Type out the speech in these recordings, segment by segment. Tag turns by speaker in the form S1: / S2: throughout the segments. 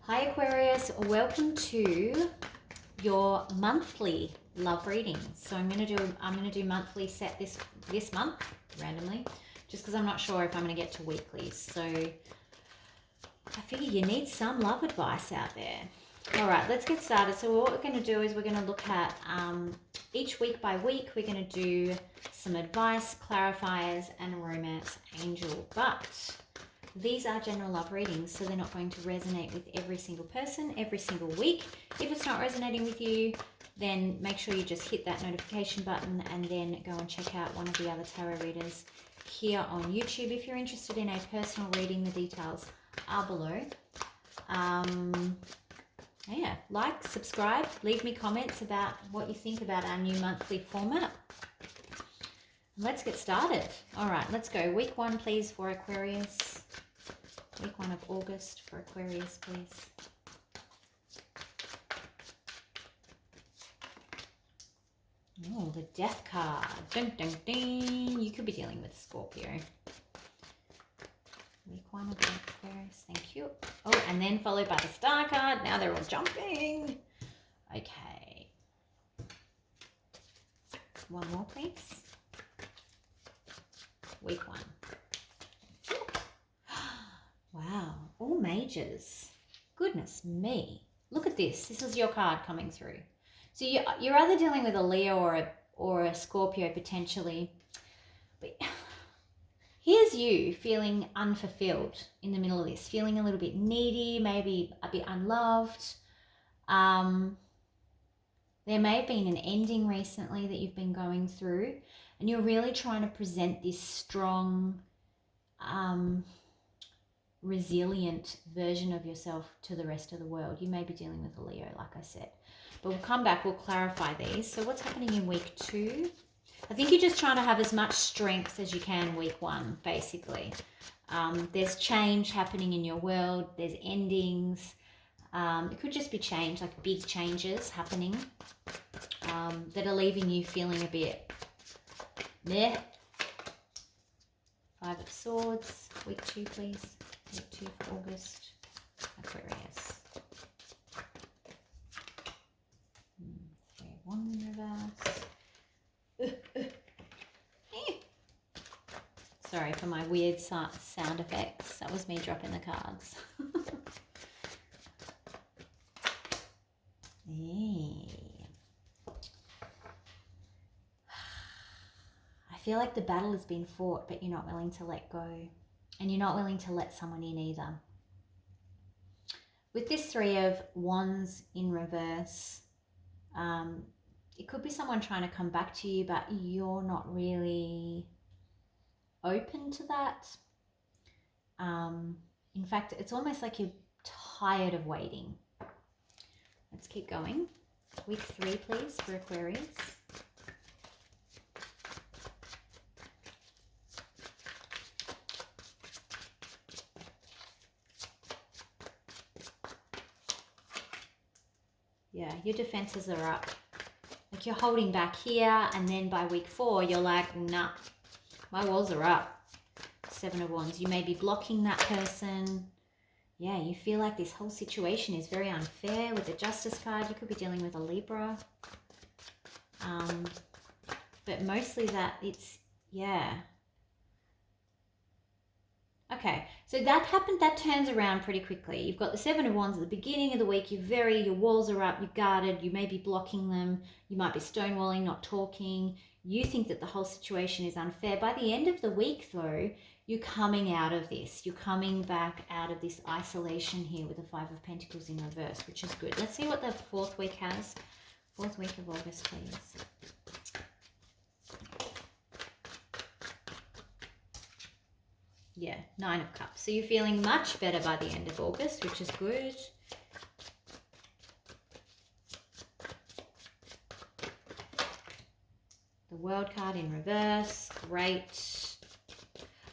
S1: Hi Aquarius, welcome to your monthly love reading. So I'm gonna do monthly set this month randomly, just because I'm not sure if I'm gonna get to weeklies. So I figure you need some love advice out there. All right, let's get started. So what we're gonna do is we're gonna look at each week by week. We're gonna do some advice, clarifiers, and a romance angel, but these are general love readings, so they're not going to resonate with every single person every single week. If it's not resonating with you, then make sure you just hit that notification button and then go and check out one of the other tarot readers here on YouTube. If you're interested in a personal reading, the details are below. Yeah, like, subscribe, leave me comments about what you think about our new monthly format. Let's get started. All right, let's go. Week 1, please, for Aquarius. Week 1 of August for Aquarius, please. Oh, the Death card. Dun, dun, dun. You could be dealing with Scorpio. Week 1 of Aquarius, thank you. Oh, and then followed by the Star card. Now they're all jumping. Okay. One more, please. Week 1. Wow, all majors. Goodness me. Look at this. This is your card coming through. So you're either dealing with a Leo or a Scorpio potentially. But here's you feeling unfulfilled in the middle of this, feeling a little bit needy, maybe a bit unloved. There may have been an ending recently that you've been going through, and you're really trying to present this strong, resilient version of yourself to the rest of the world. You may be dealing with a Leo, like I said, but we'll come back, we'll clarify these. So what's happening in week 2? I think you're just trying to have as much strength as you can week 1, basically. There's change happening in your world, there's endings. It could just be change, like big changes happening that are leaving you feeling a bit meh. 5 of Swords, week 2, please. Week 2 for August, Aquarius. 3 of Wands in reverse. Sorry for my weird sound effects. That was me dropping the cards. I feel like the battle has been fought, but you're not willing to let go. And you're not willing to let someone in either. With this 3 of Wands in reverse, it could be someone trying to come back to you, but you're not really open to that. In fact, it's almost like you're tired of waiting. Let's keep going. Week 3, please, for Aquarius. Yeah, your defenses are up. Like you're holding back here, and then by week 4, you're like, nah, my walls are up. 7 of Wands. You may be blocking that person. Yeah, you feel like this whole situation is very unfair with the Justice card. You could be dealing with a Libra. But mostly that it's, yeah. Okay, so that happened, that turns around pretty quickly. You've got the 7 of Wands at the beginning of the week. Your walls are up, you're guarded, you may be blocking them. You might be stonewalling, not talking. You think that the whole situation is unfair. By the end of the week, though, you're coming out of this. You're coming back out of this isolation here with the 5 of Pentacles in reverse, which is good. Let's see what the 4th week has. 4th week of August, please. Yeah, 9 of Cups. So you're feeling much better by the end of August, which is good. The World card in reverse. Great.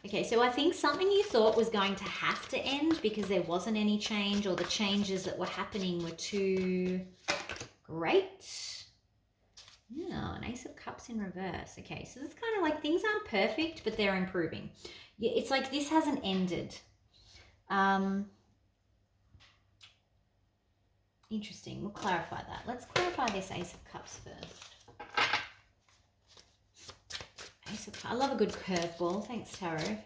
S1: Okay, so I think something you thought was going to have to end because there wasn't any change, or the changes that were happening were too great. Yeah, an Ace of Cups in reverse. Okay, so it's kind of like things aren't perfect, but they're improving. Yeah, it's like this hasn't ended. Interesting. We'll clarify that. Let's clarify this Ace of Cups first. Ace of Cups. I love a good curveball. Thanks, Tarot.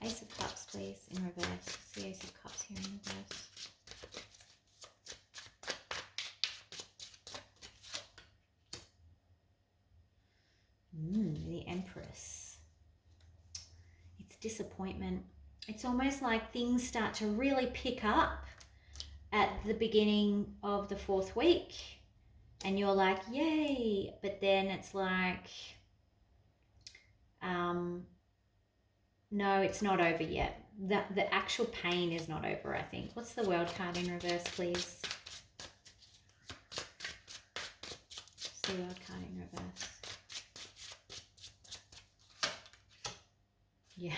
S1: Ace of Cups, please, in reverse. See Ace of Cups here in reverse. The Empress. It's disappointment. It's almost like things start to really pick up at the beginning of the 4th week. And you're like, yay. But then it's like, no, it's not over yet. The actual pain is not over, I think. What's the World card in reverse, please? What's the World card in reverse? Yeah.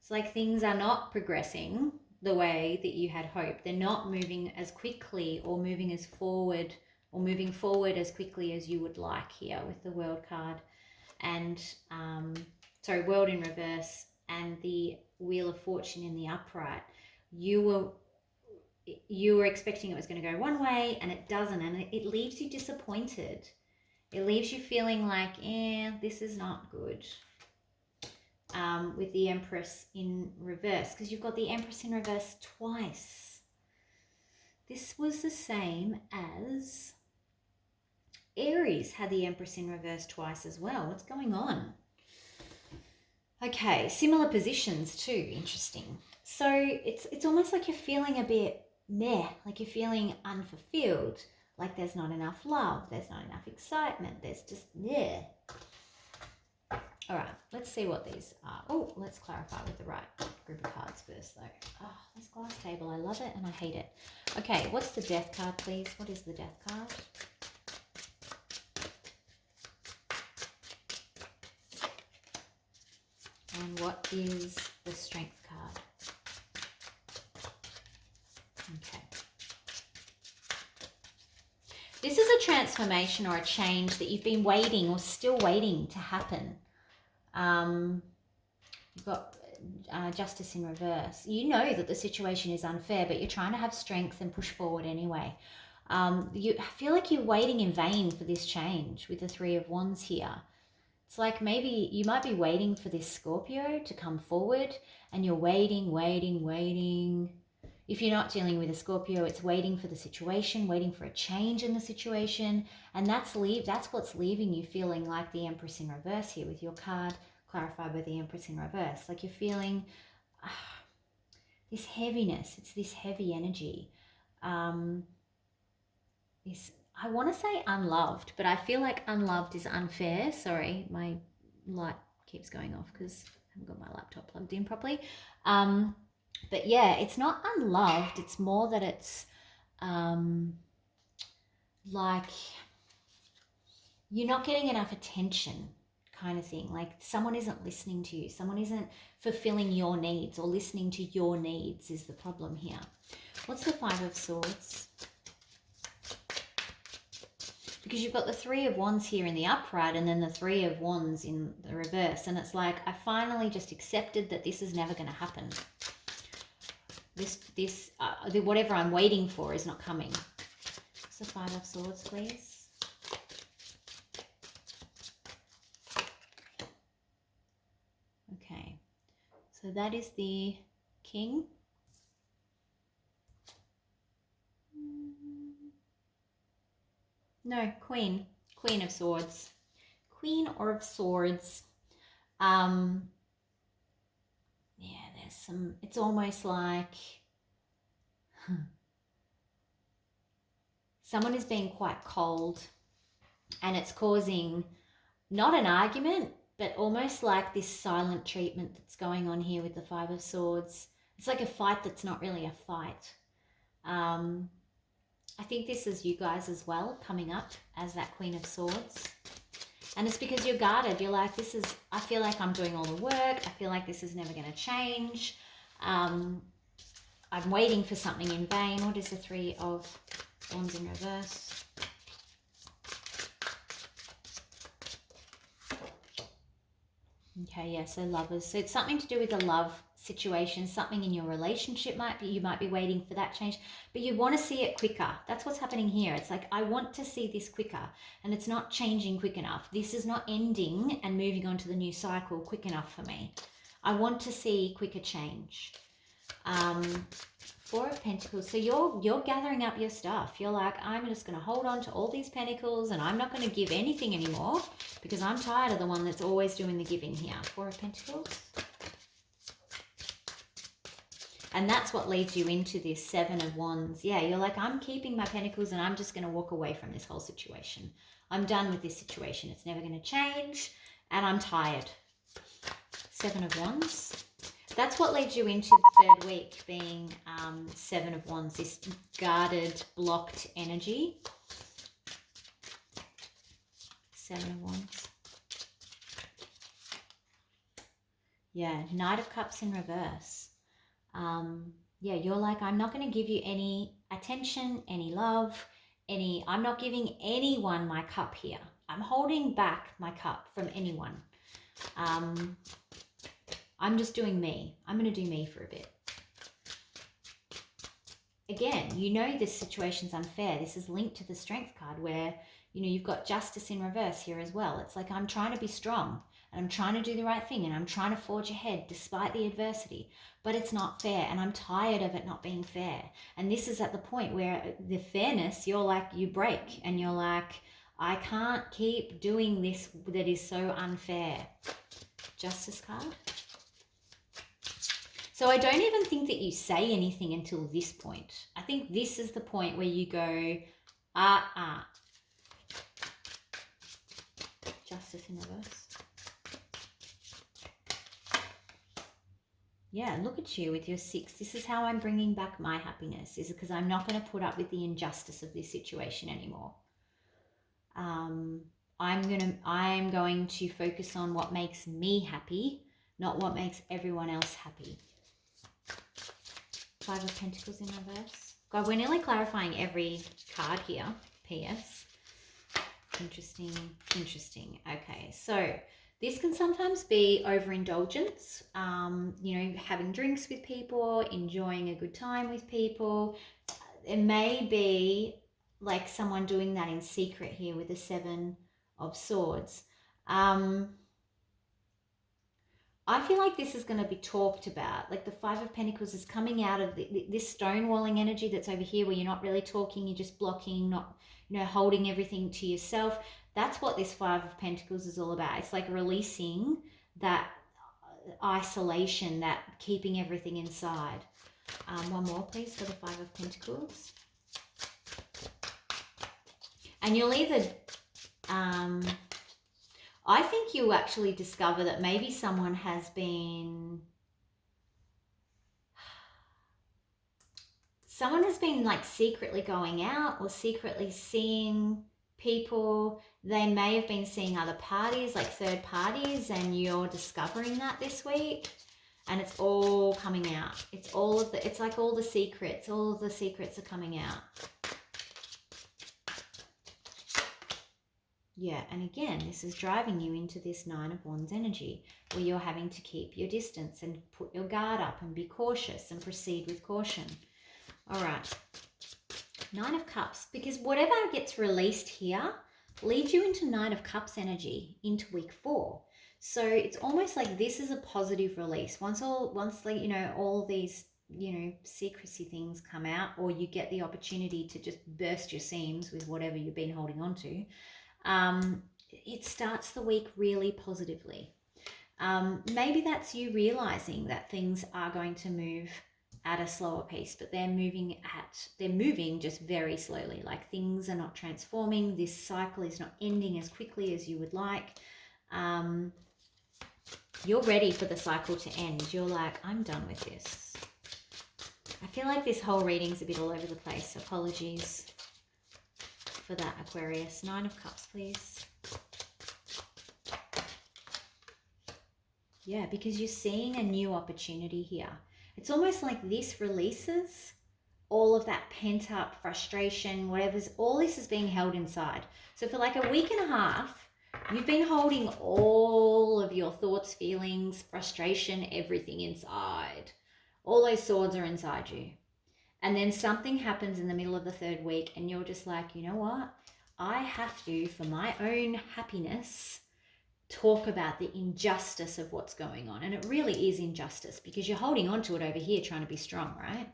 S1: It's like things are not progressing the way that you had hoped. They're not moving as quickly or moving as forward or moving forward as quickly as you would like here with the World card. And, sorry, World in reverse and the Wheel of Fortune in the upright. You were expecting it was going to go one way and it doesn't, and it leaves you disappointed. It leaves you feeling like, this is not good. With the Empress in reverse, because you've got the Empress in reverse twice. This was the same as Aries had the Empress in reverse twice as well. What's going on? Okay, similar positions too. Interesting. So it's almost like you're feeling a bit meh, like you're feeling unfulfilled, like there's not enough love, there's not enough excitement, there's just All right, let's see what these are. Oh, let's clarify with the right group of cards first, though. Oh, this glass table, I love it and I hate it. Okay, what's the Death card, please? What is the Death card? And what is the Strength card? Okay. This is a transformation or a change that you've been waiting or still waiting to happen. You've got Justice in reverse. You know that the situation is unfair, but you're trying to have strength and push forward anyway. You feel like you're waiting in vain for this change with the Three of Wands here. It's like maybe you might be waiting for this Scorpio to come forward and you're waiting. If you're not dealing with a Scorpio, it's waiting for the situation, waiting for a change in the situation. And that's what's leaving you feeling like the Empress in reverse here with your card clarified by the Empress in reverse. Like you're feeling this heaviness. It's this heavy energy. I want to say unloved, but I feel like unloved is unfair. Sorry, my light keeps going off because I haven't got my laptop plugged in properly. But yeah, it's not unloved. It's more that it's like you're not getting enough attention kind of thing. Like someone isn't listening to you. Someone isn't fulfilling your needs or listening to your needs is the problem here. What's the Five of Swords? Because you've got the Three of Wands here in the upright and then the Three of Wands in the reverse. And it's like, I finally just accepted that this is never going to happen. Whatever I'm waiting for is not coming. What's the Five of Swords, please? Okay. So that is the King. No, Queen. Queen of Swords. Queen of Swords. Yeah, there's some, it's almost like someone is being quite cold and it's causing not an argument, but almost like this silent treatment that's going on here with the Five of Swords. It's like a fight that's not really a fight. I think this is you guys as well coming up as that Queen of Swords. And it's because you're guarded. You're like, I feel like I'm doing all the work. I feel like this is never going to change. I'm waiting for something in vain. What is the Three of Wands in reverse? Okay, yeah, so Lovers. So it's something to do with the love situation, something in your relationship you might be waiting for that change, but you want to see it quicker. That's what's happening here. It's like, I want to see this quicker, and it's not changing quick enough. This is not ending and moving on to the new cycle quick enough for me. I want to see quicker change. Four of Pentacles. So you're gathering up your stuff. You're like, I'm just going to hold on to all these pentacles, and I'm not going to give anything anymore because I'm tired of the one that's always doing the giving here. Four of Pentacles. And that's what leads you into this Seven of Wands. Yeah, you're like, I'm keeping my pentacles and I'm just going to walk away from this whole situation. I'm done with this situation. It's never going to change and I'm tired. Seven of Wands. That's what leads you into the third week, being Seven of Wands, this guarded, blocked energy. Seven of Wands. Yeah, Knight of Cups in reverse. Yeah, you're like, I'm not going to give you any attention, any love, I'm not giving anyone my cup here. I'm holding back my cup from anyone. I'm just doing me. I'm going to do me for a bit. Again, you know this situation's unfair. This is linked to the Strength card where, you know, you've got Justice in reverse here as well. It's like, I'm trying to be strong and I'm trying to do the right thing and I'm trying to forge ahead despite the adversity, but it's not fair and I'm tired of it not being fair. And this is at the point where the fairness, you're like, you break and you're like, I can't keep doing this that is so unfair. Justice card. So I don't even think that you say anything until this point. I think this is the point where you go, Justice in reverse. Yeah, look at you with your 6. This is how I'm bringing back my happiness, is because I'm not going to put up with the injustice of this situation anymore. I'm going to focus on what makes me happy, not what makes everyone else happy. 5 of Pentacles in reverse. God, we're nearly clarifying every card here. P.S. Interesting, interesting. Okay, so this can sometimes be overindulgence. You know, having drinks with people, enjoying a good time with people. It may be like someone doing that in secret here with the 7 of Swords. I feel like this is going to be talked about. Like the 5 of Pentacles is coming out of this stonewalling energy that's over here where you're not really talking, you're just blocking, not, you know, holding everything to yourself. That's what this 5 of Pentacles is all about. It's like releasing that isolation, that keeping everything inside. One more, please, for the 5 of Pentacles. And you'll either... I think you actually discover that maybe someone has been like secretly going out or secretly seeing people. They may have been seeing other parties, like third parties, and you're discovering that this week. And it's all coming out. It's like all the secrets are coming out. Yeah, and again, this is driving you into this 9 of Wands energy where you're having to keep your distance and put your guard up and be cautious and proceed with caution. All right, 9 of Cups, because whatever gets released here leads you into 9 of Cups energy into week 4. So it's almost like this is a positive release. Once like, you know, all these, you know, secrecy things come out, or you get the opportunity to just burst your seams with whatever you've been holding on to. It starts the week really positively. Maybe that's you realizing that things are going to move at a slower pace, but they're moving just very slowly. Like things are not transforming. This cycle is not ending as quickly as you would like. You're ready for the cycle to end. You're like, I'm done with this. I feel like this whole reading's a bit all over the place. Apologies for that, Aquarius. 9 of Cups, please. Yeah, because you're seeing a new opportunity here. It's almost like this releases all of that pent-up frustration, all this is being held inside. So for like a week and a half, You've been holding all of your thoughts, feelings, frustration, everything inside. All those swords are inside you. And then something happens in the middle of the third week and you're just like, you know what? I have to, for my own happiness, talk about the injustice of what's going on. And it really is injustice because you're holding on to it over here trying to be strong, right?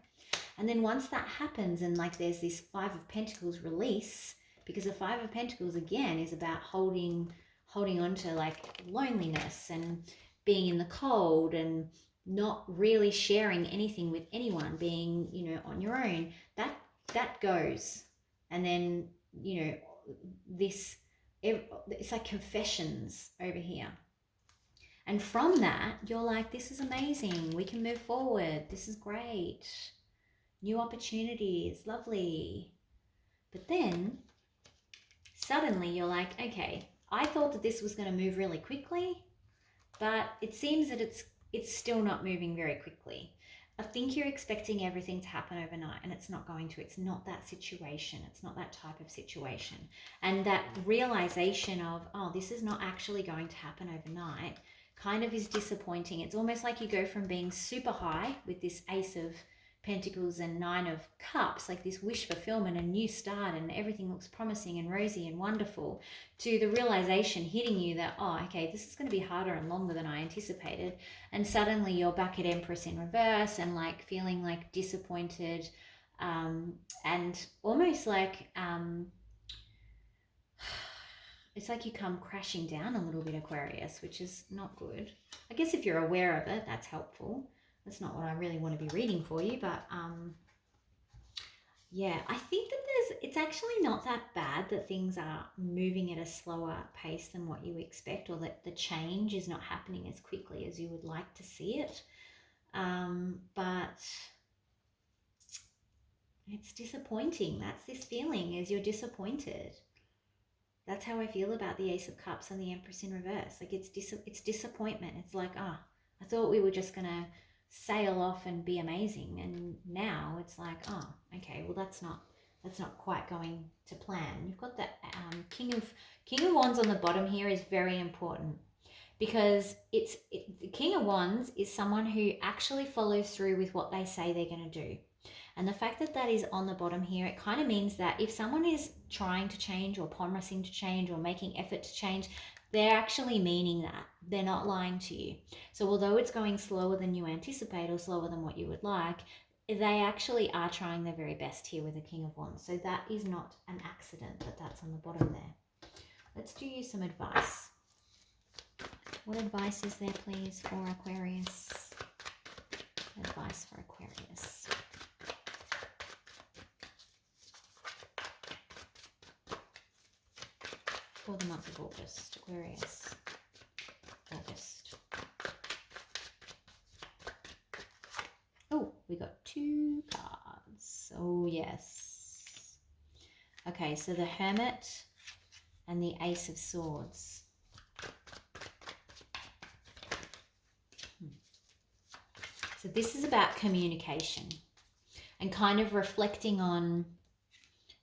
S1: And then once that happens and like there's this Five of Pentacles release, because the Five of Pentacles again is about holding on to like loneliness and being in the cold and not really sharing anything with anyone, being, you know, on your own, that goes. And then, you know, this, it's like confessions over here. And from that, you're like, this is amazing. We can move forward. This is great. New opportunities, lovely. But then suddenly you're like, okay, I thought that this was going to move really quickly, but it seems that it's still not moving very quickly. I think you're expecting everything to happen overnight and it's not going to. It's not that situation. It's not that type of situation. And that realization of, oh, this is not actually going to happen overnight kind of is disappointing. It's almost like you go from being super high with this Ace of Pentacles and Nine of Cups, like this wish fulfillment, a new start, and everything looks promising and rosy and wonderful, to the realization hitting you that, oh, okay, this is going to be harder and longer than I anticipated. And suddenly you're back at Empress in reverse and like feeling like disappointed, and almost like it's like you come crashing down a little bit, Aquarius, which is not good. I guess if you're aware of it, that's helpful. That's not what I really want to be reading for you, but yeah, I think that it's actually not that bad that things are moving at a slower pace than what you expect, or that the change is not happening as quickly as you would like to see it. But it's disappointing. That's this feeling, is you're disappointed. That's how I feel about the Ace of Cups and the Empress in reverse. Like it's disappointment. It's like, I thought we were just gonna sail off and be amazing, and now it's like, oh, okay, well that's not quite going to plan. You've got that King of Wands on the bottom here is very important, because the King of Wands is someone who actually follows through with what they say they're going to do. And the fact that that is on the bottom here, it kind of means that if someone is trying to change or promising to change or making effort to change, they're actually meaning that. They're not lying to you. So although it's going slower than you anticipate or slower than what you would like, they actually are trying their very best here with the King of Wands. So that is not an accident that that's on the bottom there. Let's do you some advice. What advice is there, please, for Aquarius? Advice for Aquarius. For the month of August, Aquarius. August. Oh, we got 2 cards. Oh, yes. Okay, so the Hermit and the Ace of Swords. So this is about communication and kind of reflecting on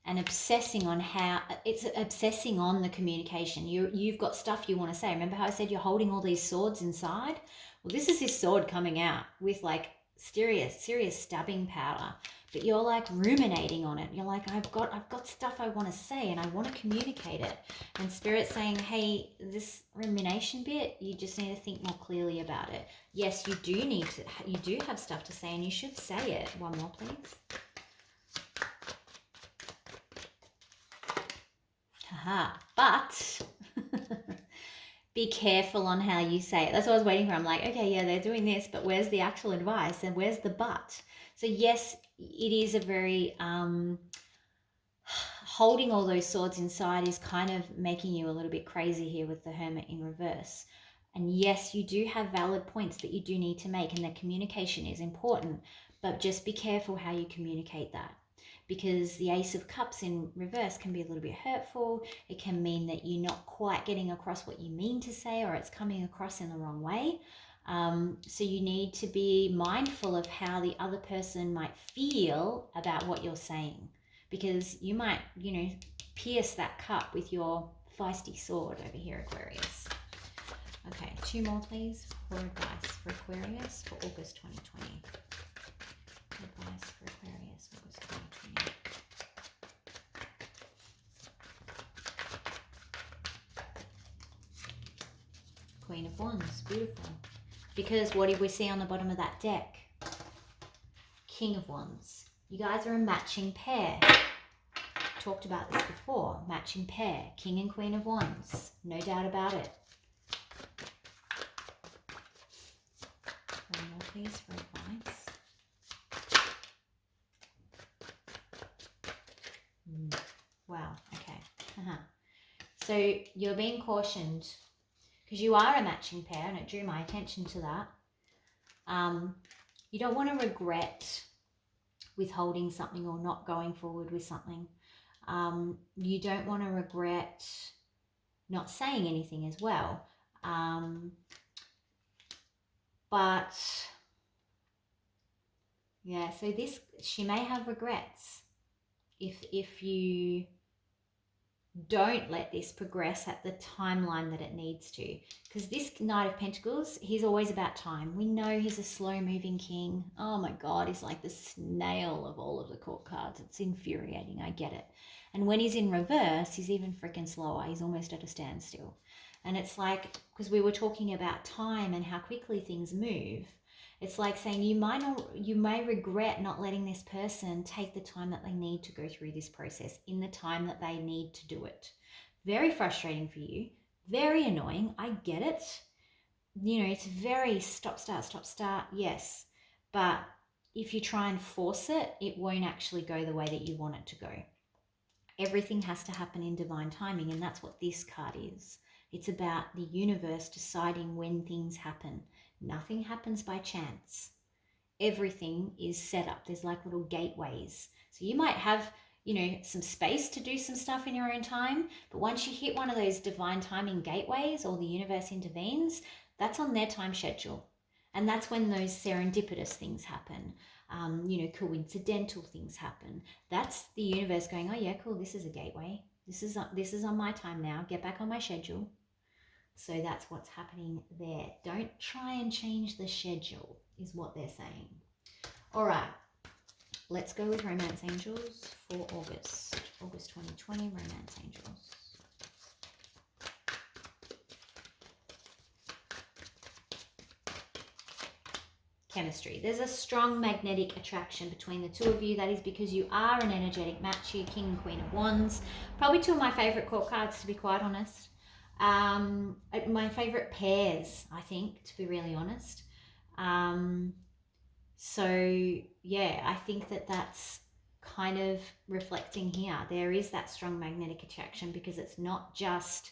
S1: and obsessing on how it's obsessing on the communication. You've got stuff you want to say. Remember how I said you're holding all these swords inside? Well, this is this sword coming out with like serious stabbing power, but you're like ruminating on it. You're like, I've got stuff I want to say and I want to communicate it. And Spirit's saying, hey, this rumination bit, you just need to think more clearly about it. Yes, you do have stuff to say and you should say it. One more, please. Haha, but be careful on how you say it. That's what I was waiting for. I'm like, okay, yeah, they're doing this, but where's the actual advice and where's the but? So yes, it is a very, holding all those swords inside is kind of making you a little bit crazy here with the Hermit in reverse. And yes, you do have valid points that you do need to make, and that communication is important, but just be careful how you communicate that. Because the Ace of Cups in reverse can be a little bit hurtful. It can mean that you're not quite getting across what you mean to say, or it's coming across in the wrong way. So you need to be mindful of how the other person might feel about what you're saying, because you might, pierce that cup with your feisty sword over here, Aquarius. Okay, 2 more, please, for advice for Aquarius for August 2020. Advice for Aquarius, August 2020. Queen of Wands, beautiful. Because what did we see on the bottom of that deck? King of Wands. You guys are a matching pair. Talked about this before. Matching pair. King and Queen of Wands. No doubt about it. One more, please, for advice. Wow. Okay. So you're being cautioned because you are a matching pair, and it drew my attention to that. You don't want to regret withholding something or not going forward with something. You don't want to regret not saying anything as well. But yeah, so she may have regrets if you don't let this progress at the timeline that it needs to. Because this Knight of Pentacles, he's always about time. We know he's a slow-moving king. Oh my God, he's like the snail of all of the court cards. It's infuriating, I get it. And when he's in reverse, he's even freaking slower. He's almost at a standstill. And it's like, because we were talking about time and how quickly things move, it's like saying you may regret not letting this person take the time that they need to go through this process in the time that they need to do it. Very frustrating for you. Very annoying. I get it. You know, it's very stop, start. Yes. But if you try and force it, it won't actually go the way that you want it to go. Everything has to happen in divine timing, and that's what this card is. It's about the universe deciding when things happen. Nothing happens by chance. Everything is set up. There's like little gateways. So you might have, you know, some space to do some stuff in your own time, but once you hit one of those divine timing gateways or the universe intervenes, that's on their time schedule. And that's when those serendipitous things happen. You know, coincidental things happen. That's the universe going, oh yeah, cool, this is a gateway. This is on my time now. Get back on my schedule. So that's what's happening there. Don't try and change the schedule, is what they're saying. All right, let's go with Romance Angels for August 2020, Romance Angels. Chemistry. There's a strong magnetic attraction between the two of you. That is because you are an energetic match. You King and Queen of Wands. Probably two of my favorite court cards, to be quite honest. My favorite pairs, I think, to be really honest. So yeah, I think that's kind of reflecting here. There is that strong magnetic attraction because it's not just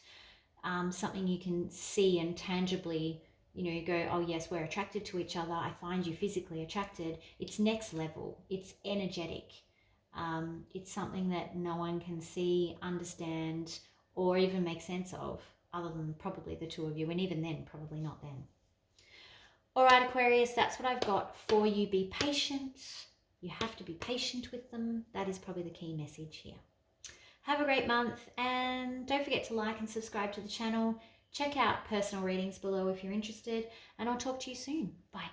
S1: something you can see and tangibly, you know, go, oh yes, we're attracted to each other. I find you physically attracted. It's next level. It's energetic. It's something that no one can see, understand, or even make sense of, other than probably the two of you. And even then, probably not then. All right, Aquarius, that's what I've got for you. Be patient. You have to be patient with them. That is probably the key message here. Have a great month, and don't forget to like and subscribe to the channel. Check out personal readings below if you're interested, and I'll talk to you soon. Bye.